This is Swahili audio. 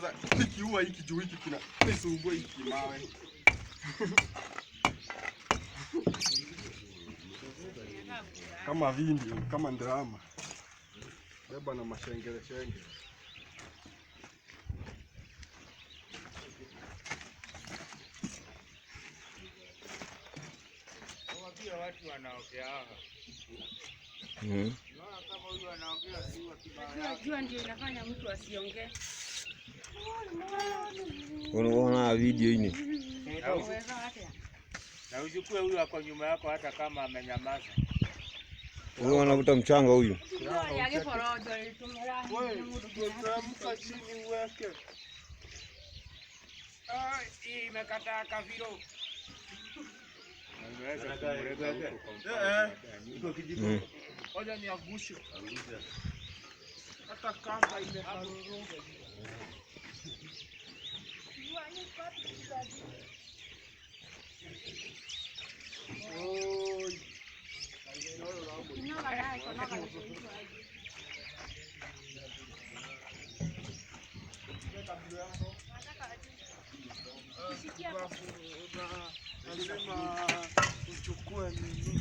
kwanza nikiua hiki juu hiki kina nisumbua hiki mawe. Kama video, kama drama. Beba na mashengele shengele. Wapia watu wanaongea hapa. Kama huyu anaongea si wa kibaya. Jua ndio inafanya mtu asiongee. Unaona video hii? Na uchukue huyu ako nyuma yako hata kama amenyamaza. Huyu anavuta mchanga huyu. Amka chini uweke. Hii imekataa kafiro. Iko kijiko. Ngoja niagushe. Hata kamba imeharoroka. Oi. Nasema uchukue nini?